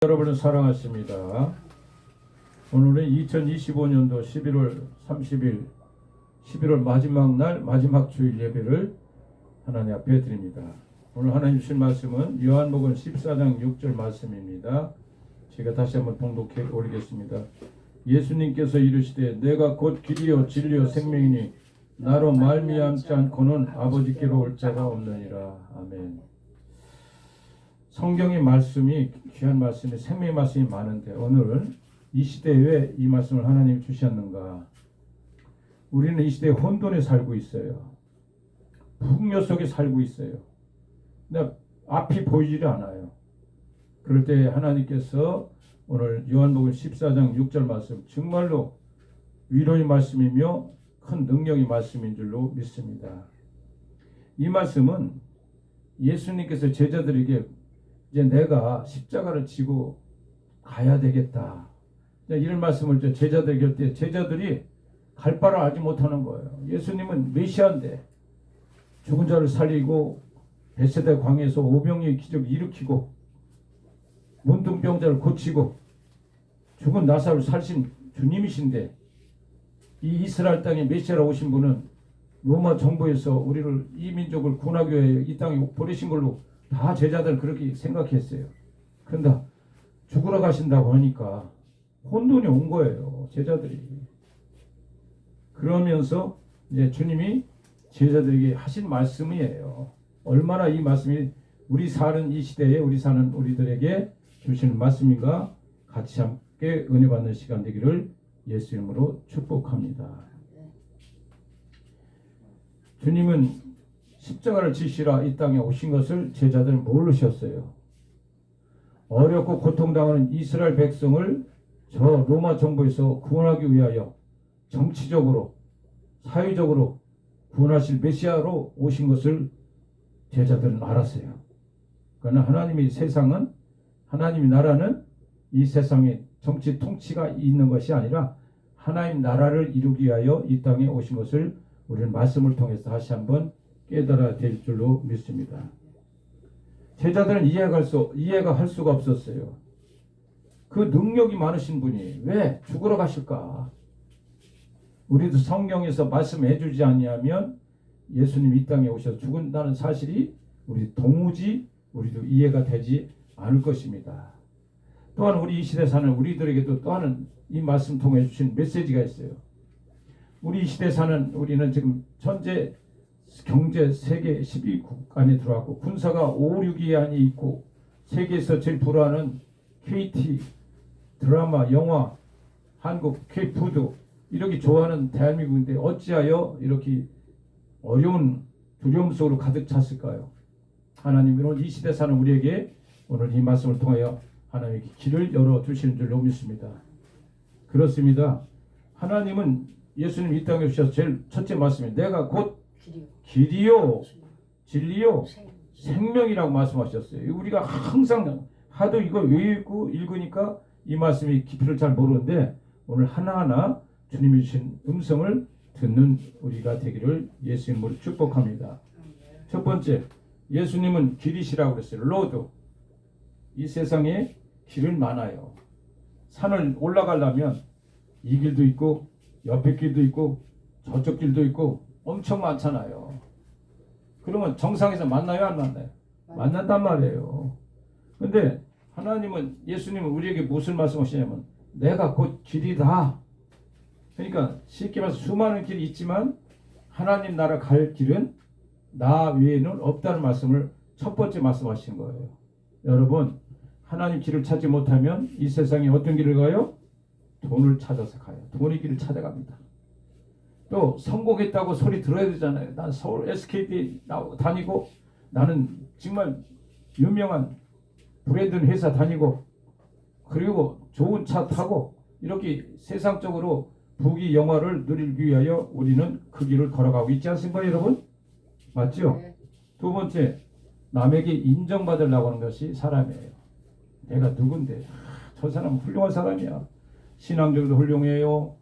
여러분을 사랑하십니다. 오늘은 2025년도 11월 30일 11월 마지막 날 마지막 주일 예배를 하나님 앞에 드립니다. 오늘 하나님 주신 말씀은 요한복음 14장 6절 말씀입니다. 제가 다시 한번 봉독해 올리겠습니다. 예수님께서 이르시되 내가 곧 길이요 진리요 생명이니 나로 말미암지 않고는 아버지께로 올 자가 없느니라. 아멘. 성경의 말씀이 귀한 말씀이 생명의 말씀이 많은데 오늘은 이 시대에 왜 이 말씀을 하나님이 주셨는가? 우리는 이 시대에 혼돈에 살고 있어요. 풍요 속에 살고 있어요. 근데 앞이 보이지 않아요. 그럴 때 하나님께서 오늘 요한복음 14장 6절 말씀 정말로 위로의 말씀이며 큰 능력의 말씀인 줄로 믿습니다. 이 말씀은 예수님께서 제자들에게 이제 내가 십자가를 지고 가야 되겠다. 이런 말씀을 제자들에게 할 때 제자들이 갈 바를 알지 못하는 거예요. 예수님은 메시아인데 죽은 자를 살리고 벳세다 광야에서 오병이의 기적을 일으키고 문둥병자를 고치고 죽은 나사로를 살신 주님이신데 이 이스라엘 땅에 메시아로 오신 분은 로마 정부에서 우리를 이 민족을 군하기 위해 이 땅에 보내신 걸로 다 제자들 그렇게 생각했어요. 그런데 죽으러 가신다고 하니까 혼돈이 온 거예요. 제자들이. 그러면서 이제 주님이 제자들에게 하신 말씀이에요. 얼마나 이 말씀이 우리 사는 이 시대에 우리 사는 우리들에게 주시는 말씀인가 같이 함께 은혜 받는 시간 되기를 예수 이름으로 축복합니다. 주님은 십자가를 지시라 이 땅에 오신 것을 제자들은 모르셨어요. 어렵고 고통당하는 이스라엘 백성을 저 로마 정부에서 구원하기 위하여 정치적으로 사회적으로 구원하실 메시아로 오신 것을 제자들은 알았어요. 그러나 하나님의 세상은 하나님의 나라는 이 세상에 정치 통치가 있는 것이 아니라 하나님 나라를 이루기 위하여 이 땅에 오신 것을 우리는 말씀을 통해서 다시 한번 깨달아야 될 줄로 믿습니다. 제자들은 이해가 할 수가 없었어요. 그 능력이 많으신 분이 왜 죽으러 가실까? 우리도 성경에서 말씀해 주지 아니하면 예수님 이 땅에 오셔서 죽은다는 사실이 우리 도무지 우리도 이해가 되지 않을 것입니다. 또한 우리 이 시대 사는 우리들에게도 또한 이 말씀 통해 주신 메시지가 있어요. 우리 이 시대 사는 우리는 지금 현재 경제 세계 10위국 안에 들어왔고 군사가 5, 6위 안에 있고 세계에서 제일 불화하는 KT, 드라마, 영화, 한국, K푸드 이렇게 좋아하는 대한민국인데 어찌하여 이렇게 어려운 두려움 속으로 가득 찼을까요? 하나님은 오늘 이 시대 사는 우리에게 오늘 이 말씀을 통하여 하나님의 길을 열어주시는 줄로 믿습니다. 그렇습니다. 하나님은 예수님 이 땅에 오셔서 제일 첫째 말씀이 내가 곧 길이요 진리요 생명이라고 말씀하셨어요. 우리가 항상 하도 이거 외우고 읽으니까 이 말씀이 깊이를 잘 모르는데 오늘 하나하나 주님이 주신 음성을 듣는 우리가 되기를 예수님으로 축복합니다. 첫 번째, 예수님은 길이시라고 그랬어요. 로드. 이 세상에 길은 많아요. 산을 올라가려면 이 길도 있고 옆에 길도 있고 저쪽 길도 있고 엄청 많잖아요. 그러면 정상에서 만나요, 안 만나요? 만난단 말이에요. 근데 하나님은 예수님은 우리에게 무슨 말씀하시냐면 내가 곧 길이다. 그러니까 쉽게 말해서 수많은 길이 있지만 하나님 나라 갈 길은 나 외에는 없다는 말씀을 첫 번째 말씀하신 거예요. 여러분 하나님 길을 찾지 못하면 이 세상에 어떤 길을 가요? 돈을 찾아서 가요. 돈의 길을 찾아갑니다. 또 성공했다고 소리 들어야 되잖아요. 난 서울 SKT 다니고 나는 정말 유명한 브랜드 회사 다니고 그리고 좋은 차 타고 이렇게 세상적으로 부귀 영화를 누리기 위하여 우리는 그 길을 걸어가고 있지 않습니까 여러분? 맞죠? 두 번째, 남에게 인정받으려고 하는 것이 사람이에요. 내가 누군데 저 사람은 훌륭한 사람이야. 신앙적으로도 훌륭해요.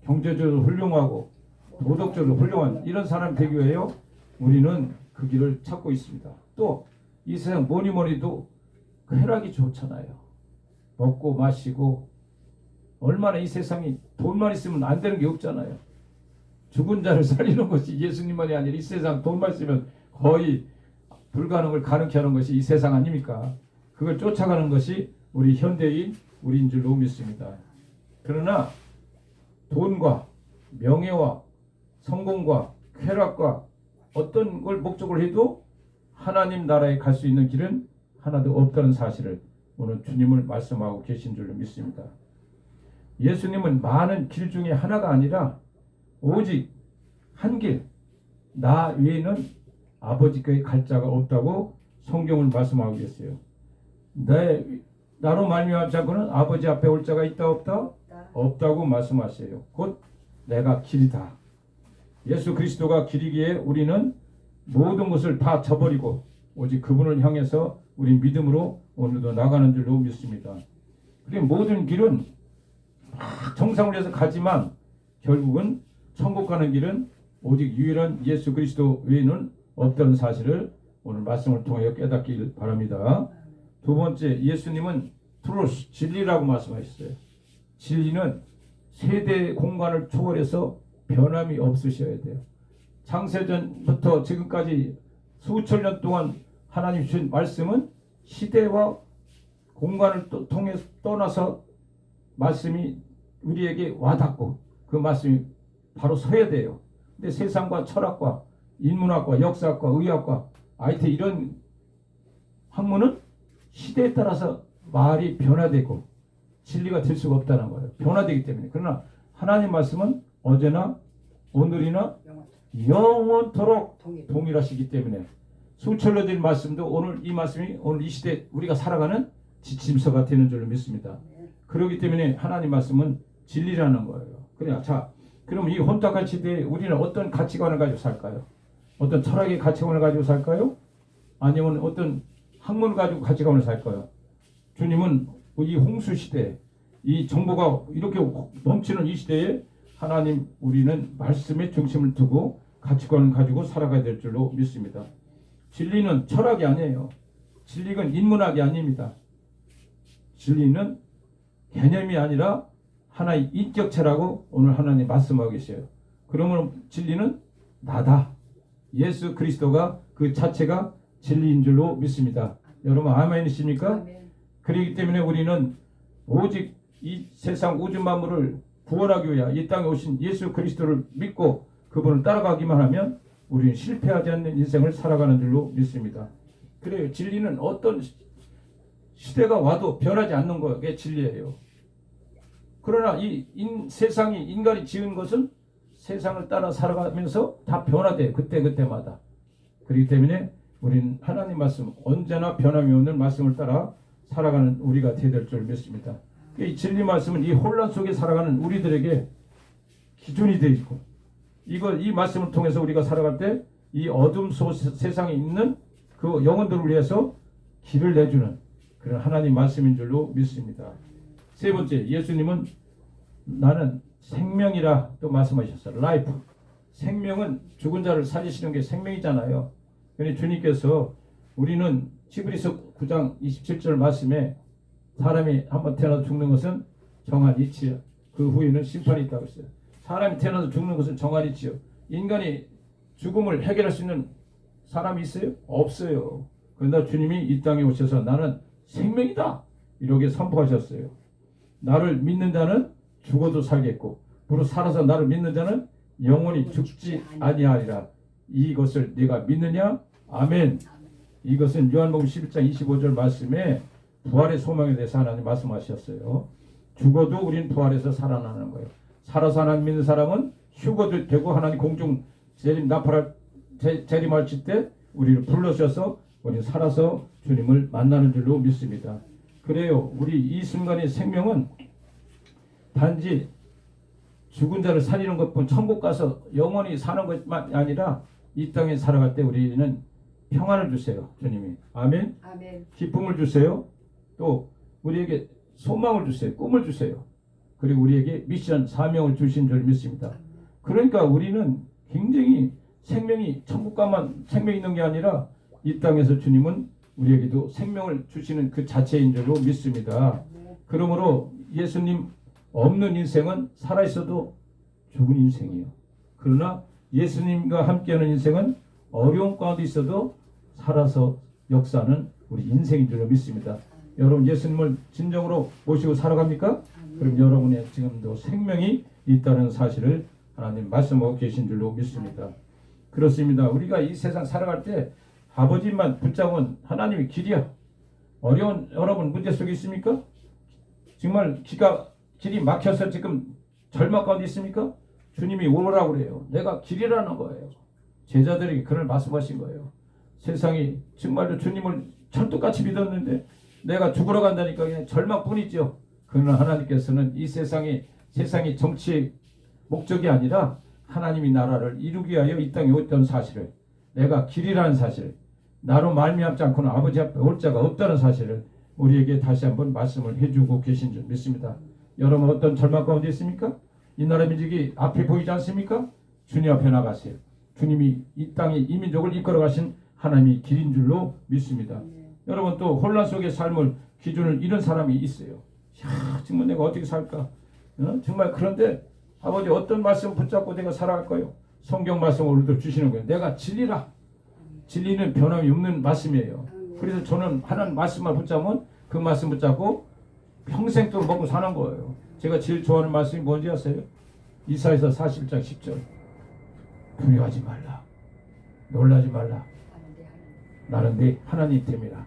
경제적으로 훌륭하고 도덕적으로 훌륭한 이런 사람이 되기 위하여 우리는 그 길을 찾고 있습니다. 또 이 세상 뭐니 뭐니도 쾌락이 좋잖아요. 먹고 마시고 얼마나 이 세상이 돈만 있으면 안 되는 게 없잖아요. 죽은 자를 살리는 것이 예수님만이 아니라 이 세상 돈만 있으면 거의 불가능을 가능케 하는 것이 이 세상 아닙니까? 그걸 쫓아가는 것이 우리 현대인 우리인 줄로 믿습니다. 그러나 돈과 명예와 성공과 쾌락과 어떤 걸 목적으로 해도 하나님 나라에 갈 수 있는 길은 하나도 없다는 사실을 오늘 주님을 말씀하고 계신 줄로 믿습니다. 예수님은 많은 길 중에 하나가 아니라 오직 한 길, 나 외에는 아버지께 갈 자가 없다고 성경을 말씀하고 계세요. 나로 말미암지 않고는 아버지 앞에 올 자가 있다 없다? 없다고 말씀하세요. 곧 내가 길이다. 예수 그리스도가 길이기에 우리는 모든 것을 다 저버리고 오직 그분을 향해서 우리 믿음으로 오늘도 나가는 줄로 믿습니다. 그리고 모든 길은 정상을 위해서 가지만 결국은 천국 가는 길은 오직 유일한 예수 그리스도 외에는 없다는 사실을 오늘 말씀을 통해 깨닫길 바랍니다. 두 번째, 예수님은 트루스, 진리라고 말씀하셨어요. 진리는 세대 공간을 초월해서 변함이 없으셔야 돼요. 창세전부터 지금까지 수천 년 동안 하나님 주신 말씀은 시대와 공간을 통해 떠나서 말씀이 우리에게 와닿고 그 말씀이 바로 서야 돼요. 근데 세상과 철학과 인문학과 역사학과 의학과 IT 이런 학문은 시대에 따라서 말이 변화되고 진리가 될 수가 없다는 거예요. 변화되기 때문에. 그러나 하나님 말씀은 어제나 오늘이나 영원토록 동일하시기 때문에 수천 년 된 말씀도 오늘 이 말씀이 오늘 이 시대 우리가 살아가는 지침서가 되는 줄로 믿습니다. 그렇기 때문에 하나님 말씀은 진리라는 거예요. 그래, 자, 그럼 이 혼탁한 시대에 우리는 어떤 가치관을 가지고 살까요? 어떤 철학의 가치관을 가지고 살까요? 아니면 어떤 학문을 가지고 가치관을 살까요? 주님은 이 홍수 시대, 이 정보가 이렇게 넘치는 이 시대에 하나님 우리는 말씀에 중심을 두고 가치관을 가지고 살아가야 될 줄로 믿습니다. 진리는 철학이 아니에요. 진리는 인문학이 아닙니다. 진리는 개념이 아니라 하나의 인격체라고 오늘 하나님 말씀하고 계세요. 그러면 진리는 나다. 예수 그리스도가 그 자체가 진리인 줄로 믿습니다. 여러분 아멘이십니까? 그렇기 때문에 우리는 오직 이 세상 우주 만물을 구원하기 위해 이 땅에 오신 예수 그리스도를 믿고 그분을 따라가기만 하면 우리는 실패하지 않는 인생을 살아가는 줄로 믿습니다. 그래요. 진리는 어떤 시대가 와도 변하지 않는 것이 진리예요. 그러나 세상이 인간이 지은 것은 세상을 따라 살아가면서 다 변화돼요. 그때마다. 그렇기 때문에 우리는 하나님 말씀 언제나 변함이 없는 말씀을 따라 살아가는 우리가 되어야 될 줄 믿습니다. 이 진리 말씀은 이 혼란 속에 살아가는 우리들에게 기준이 되어 있고 이 말씀을 통해서 우리가 살아갈 때 이 어둠 속 세상에 있는 그 영혼들을 위해서 길을 내주는 그런 하나님 말씀인 줄로 믿습니다. 세 번째, 예수님은 나는 생명이라 또 말씀하셨어요. 라이프. 생명은 죽은 자를 살리시는 게 생명이잖아요. 그런데 주님께서 우리는 히브리서 9장 27절 말씀에 사람이 한번 태어나서 죽는 것은 정한 이치야. 그 후에는 심판이 있다고 했어요. 사람이 태어나서 죽는 것은 정한 이치요. 인간이 죽음을 해결할 수 있는 사람이 있어요? 없어요. 그러나 주님이 이 땅에 오셔서 나는 생명이다 이렇게 선포하셨어요. 나를 믿는 자는 죽어도 살겠고 무릇 살아서 나를 믿는 자는 영원히 죽지 아니하리라. 이것을 네가 믿느냐? 아멘. 이것은 요한복음 11장 25절 말씀에 부활의 소망에 대해서 하나님 말씀하셨어요. 죽어도 우리는 부활해서 살아나는 거예요. 살아서 하나님 믿는 사람은 휴거도 되고 하나님 공중 재림하실 때 우리를 불러주셔서 우리는 살아서 주님을 만나는 줄로 믿습니다. 그래요. 우리 이 순간의 생명은 단지 죽은 자를 살리는 것뿐 천국 가서 영원히 사는 것만 아니라 이 땅에 살아갈 때 우리는 평안을 주세요. 주님이. 아멘. 아멘. 기쁨을 주세요. 또 우리에게 소망을 주세요. 꿈을 주세요. 그리고 우리에게 미션, 사명을 주신 줄 믿습니다. 그러니까 우리는 굉장히 생명이 천국가만 생명이 있는 게 아니라 이 땅에서 주님은 우리에게도 생명을 주시는 그 자체인 줄로 믿습니다. 그러므로 예수님 없는 인생은 살아있어도 죽은 인생이에요. 그러나 예수님과 함께하는 인생은 어려운 가운데 있어도 살아서 역사하는 우리 인생인 줄로 믿습니다. 여러분 예수님을 진정으로 모시고 살아갑니까? 그럼 여러분의 지금도 생명이 있다는 사실을 하나님 말씀하고 계신 줄로 믿습니다. 그렇습니다. 우리가 이 세상 살아갈 때 아버지만 붙잡으면 하나님의 길이야. 어려운 여러분 문제 속에 있습니까? 정말 길이 막혀서 지금 절망 가운데 있습니까? 주님이 오라고 그래요. 내가 길이라는 거예요. 제자들에게 그걸 말씀하신 거예요. 세상이 정말로 주님을 철도같이 믿었는데 내가 죽으러 간다니까 그냥 절망뿐이죠. 그러나 하나님께서는 이 세상이 정치의 목적이 아니라 하나님이 나라를 이루기 위하여 이 땅에 왔던 사실을, 내가 길이라는 사실, 나로 말미암지 않고는 아버지 앞에 올 자가 없다는 사실을 우리에게 다시 한번 말씀을 해주고 계신 줄 믿습니다. 여러분 어떤 절망 가운데 있습니까? 이 나라 민족이 앞에 보이지 않습니까? 주님 앞에 나가세요. 주님이 이 땅에 이 민족을 이끌어 가신 하나님이 길인 줄로 믿습니다. 여러분 또 혼란 속의 삶을 기준을 잃은 사람이 있어요. 야, 정말 내가 어떻게 살까? 정말 그런데 아버지 어떤 말씀 붙잡고 내가 살아갈까요? 성경 말씀을 오늘도 주시는 거예요. 내가 진리라. 진리는 변함이 없는 말씀이에요. 그래서 저는 하나님 말씀만 붙잡으면 그 말씀 붙잡고 평생 또 먹고 사는 거예요. 제가 제일 좋아하는 말씀이 뭔지 아세요? 이사야서 41장 10절. 두려워하지 말라. 놀라지 말라. 나는 네 하나님 됨이라.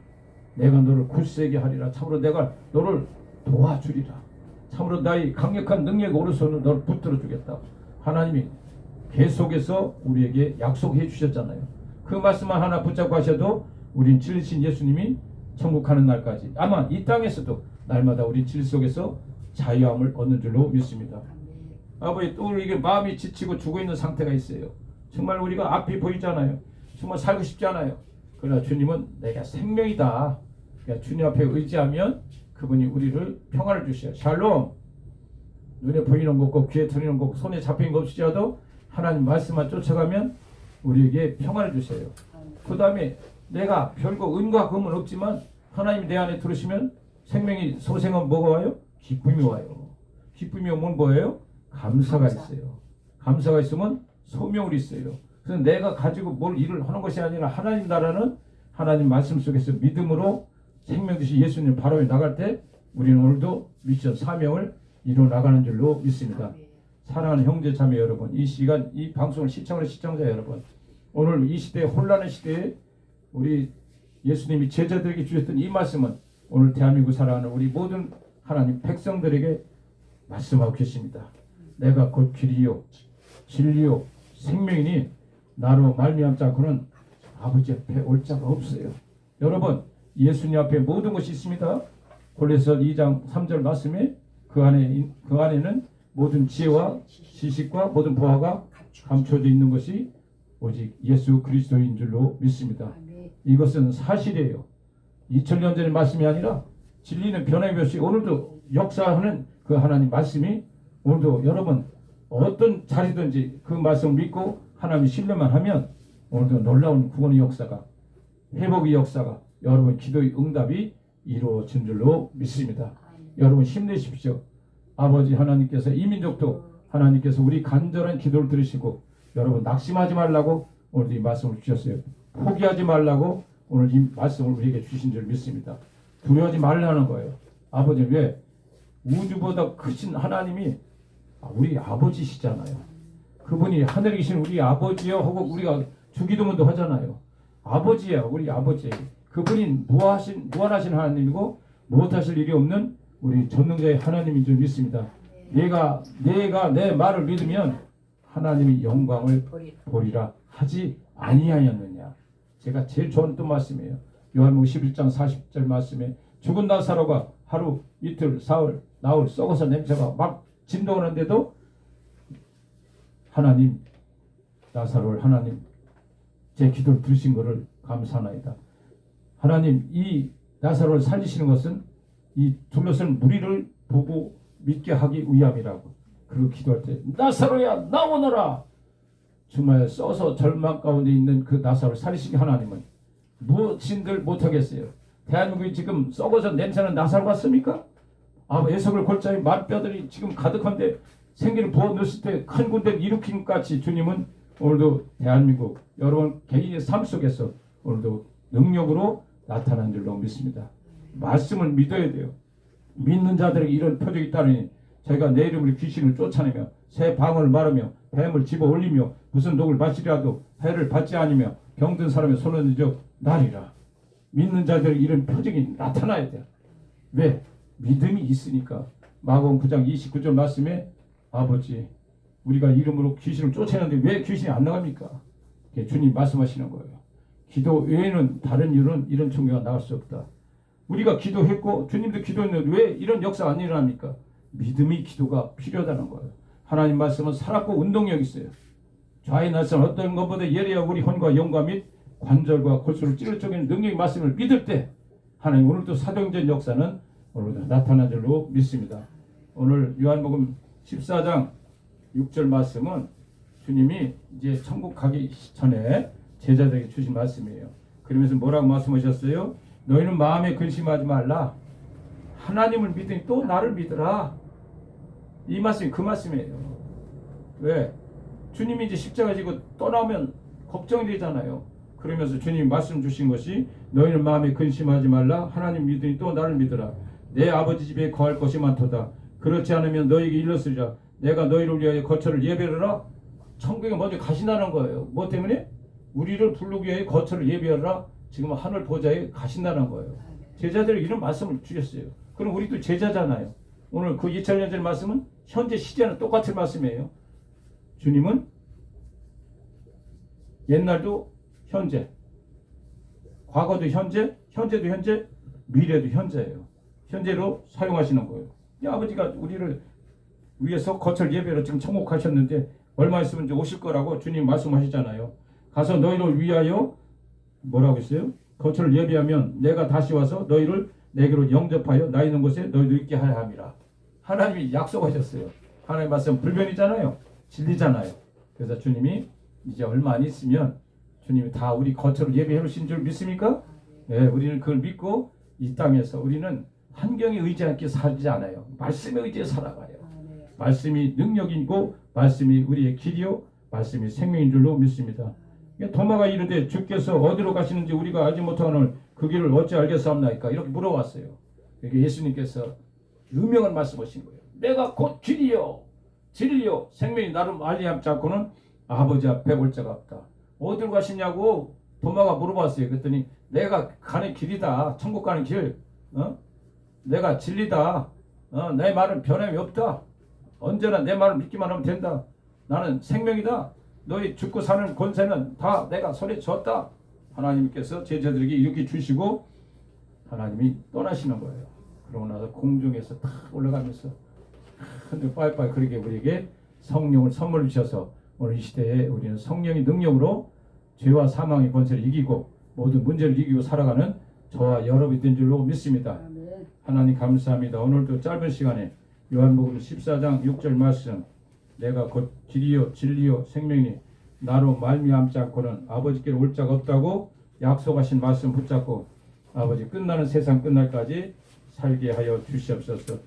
내가 너를 굳세게 하리라. 참으로 내가 너를 도와주리라. 참으로 나의 강력한 능력 오른손으로 너를 붙들어 주겠다. 하나님이 계속해서 우리에게 약속해 주셨잖아요. 그 말씀만 하나 붙잡고 하셔도 우린 진리신 예수님이 천국 가는 날까지 아마 이 땅에서도 날마다 우리 질 속에서 자유함을 얻는 줄로 믿습니다. 아버지 또 이게 마음이 지치고 죽어있는 상태가 있어요. 정말 우리가 앞이 보이잖아요. 정말 살고 싶지 않아요. 그러나 주님은 내가 생명이다. 그러니까 주님 앞에 의지하면 그분이 우리를 평안을 주셔요. 샬롬. 눈에 보이는 거 없고 귀에 들리는 거 없고 손에 잡히는 거 없이라도 하나님 말씀만 쫓아가면 우리에게 평안을 주셔요. 그 다음에 내가 별거 은과 금은 없지만 하나님이 내 안에 들으시면 생명이 소생하면 뭐가 와요? 기쁨이 와요. 기쁨이 오면 뭐예요? 감사가 있어요. 감사가 있으면 소명이 있어요. 그래서 내가 가지고 뭘 일을 하는 것이 아니라 하나님 나라는 하나님 말씀 속에서 믿음으로 생명 주신 예수님 바로 나갈 때 우리는 오늘도 미션 사명을 이루어 나가는 줄로 믿습니다. 사랑하는 형제 자매 여러분, 이 시간 이 방송을 시청하는 시청자 여러분, 오늘 이 시대 혼란의 시대에 우리 예수님이 제자들에게 주셨던 이 말씀은 오늘 대한민국 살아가는 우리 모든 하나님 백성들에게 말씀하고 계십니다. 내가 곧 길이요 진리요 생명이니 나로 말미암지 않고는 아버지 앞에 올 자가 없어요. 여러분 예수님 앞에 모든 것이 있습니다. 골로새 2장 3절 말씀에 그 안에는 모든 지혜와 지식과 모든 보화가 감춰져 있는 것이 오직 예수 그리스도인 줄로 믿습니다. 이것은 사실이에요. 2000년 전의 말씀이 아니라 진리는 변함이 없이 오늘도 역사하는 그 하나님 말씀이 오늘도 여러분 어떤 자리든지 그 말씀을 믿고 하나님 신뢰만 하면 오늘도 놀라운 구원의 역사가 회복의 역사가 여러분 기도의 응답이 이루어진 줄로 믿습니다. 여러분 힘내십시오. 아버지 하나님께서 이 민족도 하나님께서 우리 간절한 기도를 들으시고 여러분 낙심하지 말라고 오늘 이 말씀을 주셨어요. 포기하지 말라고 오늘 이 말씀을 우리에게 주신 줄 믿습니다. 두려워하지 말라는 거예요. 아버지 왜? 우주보다 크신 하나님이 우리 아버지시잖아요. 그분이 하늘에 계신 우리 아버지요 하고 우리가 주기도문도 하잖아요. 아버지야 우리 아버지. 그분이 무한하신 하나님이고 못하실 일이 없는 우리 전능자의 하나님인 줄 믿습니다. 내가 내 말을 믿으면 하나님이 영광을 보리라 하지 아니하였느냐. 제가 제일 좋아하는 또 말씀이에요. 요한복음 11장 40절 말씀에 죽은 나사로가 하루 이틀 사흘 나흘 썩어서 냄새가 막 진동하는데도 하나님 나사로를 하나님 제 기도를 들으신 것을 감사하나이다. 하나님 이 나사로를 살리시는 것은 이 둘러싼 무리를 보고 믿게 하기 위함이라고. 그리고 기도할 때 나사로야 나오너라. 정말 써서 절망 가운데 있는 그 나사로를 살리시기 하나님은 무엇인들 못하겠어요. 대한민국이 지금 썩어서 냄새는 나사로 같습니까? 에석을 골짜기 말뼈들이 지금 가득한데 생기를 부어 넣었을 때 큰 군대를 일으킨 같이 주님은 오늘도 대한민국 여러분 개인의 삶 속에서 오늘도 능력으로 나타난 줄로 믿습니다. 말씀을 믿어야 돼요. 믿는 자들에게 이런 표적이 있다니 저희가 내 이름으로 귀신을 쫓아내며 새 방언을 말하며 뱀을 집어 올리며 무슨 독을 마시라도 해를 받지 않으며 병든 사람의 손을 늦어 나리라. 믿는 자들에게 이런 표적이 나타나야 돼요. 왜? 믿음이 있으니까. 마가복음 9장 29절 말씀에 아버지 우리가 이름으로 귀신을 쫓아내는데 왜 귀신이 안 나갑니까? 주님 말씀하시는 거예요. 기도 외에는 다른 이유는 이런 종교가 나올 수 없다. 우리가 기도했고 주님도 기도했는데 왜 이런 역사가 안 일어납니까? 믿음이 기도가 필요하다는 거예요. 하나님 말씀은 살았고 운동력이 있어요. 좌의 날선 어떤 것보다 예리하고 우리 혼과 영과 및 관절과 골수를 찌를 적인 능력의 말씀을 믿을 때 하나님 오늘도 사도행전 역사는 오늘도 나타난 줄로 믿습니다. 오늘 요한복음 14장 6절 말씀은 주님이 이제 천국 가기 전에 제자들에게 주신 말씀이에요. 그러면서 뭐라고 말씀하셨어요? 너희는 마음에 근심하지 말라. 하나님을 믿으니 또 나를 믿으라. 이 말씀이 그 말씀이에요. 왜? 주님이 이제 십자가 지고 떠나면 걱정이 되잖아요. 그러면서 주님이 말씀 주신 것이 너희는 마음에 근심하지 말라. 하나님 믿으니 또 나를 믿으라. 내 아버지 집에 거할 것이 많도다. 그렇지 않으면 너희에게 일렀으리라. 내가 너희를 위하여 거처를 예배하라. 천국에 먼저 가신다는 거예요. 뭐 때문에? 우리를 부르기 위하여 거처를 예배하라. 지금 하늘 보좌에 가신다는 거예요. 제자들에게 이런 말씀을 주셨어요. 그럼 우리도 제자잖아요. 오늘 그 2000년 전 말씀은 현재 시제는 똑같은 말씀이에요. 주님은 옛날도 현재, 과거도 현재, 현재도 현재, 미래도 현재예요. 현재로 사용하시는 거예요. 아버지가 우리를 위해서 거처를 예배로 지금 천국 가셨는데 얼마 있으면 이제 오실 거라고 주님 말씀하시잖아요. 가서 너희를 위하여 뭐라고 했어요? 거처를 예배하면 내가 다시 와서 너희를 내게로 영접하여 나 있는 곳에 너희도 있게 하려 함이라. 하나님이 약속하셨어요. 하나님 말씀 불변이잖아요. 진리잖아요. 그래서 주님이 이제 얼마 안 있으면 주님이 다 우리 거처를 예배해 주신 줄 믿습니까? 네, 우리는 그걸 믿고 이 땅에서 우리는 환경에 의지하지 살지 않아요. 말씀에 의지해 살아가요. 말씀이 능력이고 말씀이 우리의 길이요 말씀이 생명인 줄로 믿습니다. 도마가 이르되 주께서 어디로 가시는지 우리가 알지 못하는 그 길을 어찌 알겠사옵나이까 이렇게 물어봤어요. 그러니까 예수님께서 유명한 말씀하신 거예요. 내가 곧 길이요 진리요 생명이 나를 알리함지 않고는 아버지 앞에 올 자가 없다. 어디로 가시냐고 도마가 물어봤어요. 그랬더니 내가 가는 길이다. 천국 가는 길. 내가 진리다. 내 말은 변함이 없다. 언제나 내 말을 믿기만 하면 된다. 나는 생명이다. 너희 죽고 사는 권세는 다 내가 손에 줬다. 하나님께서 제자들에게 이렇게 주시고 하나님이 떠나시는 거예요. 그러고 나서 공중에서 탁 올라가면서 근데 빠이빠이 그렇게 우리에게 성령을 선물 주셔서 오늘 이 시대에 우리는 성령의 능력으로 죄와 사망의 권세를 이기고 모든 문제를 이기고 살아가는 저와 여러분이 된 줄로 믿습니다. 하나님 감사합니다. 오늘도 짧은 시간에 요한복음 14장 6절 말씀 내가 곧 길이요 진리요 생명이니 나로 말미암지 않고는 아버지께로 올 자가 없다고 약속하신 말씀 붙잡고 아버지 끝나는 세상 끝날까지 살게 하여 주시옵소서.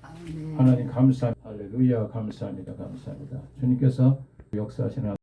하나님 감사합니다. 할렐루야 감사합니다. 감사합니다. 주님께서 역사하시는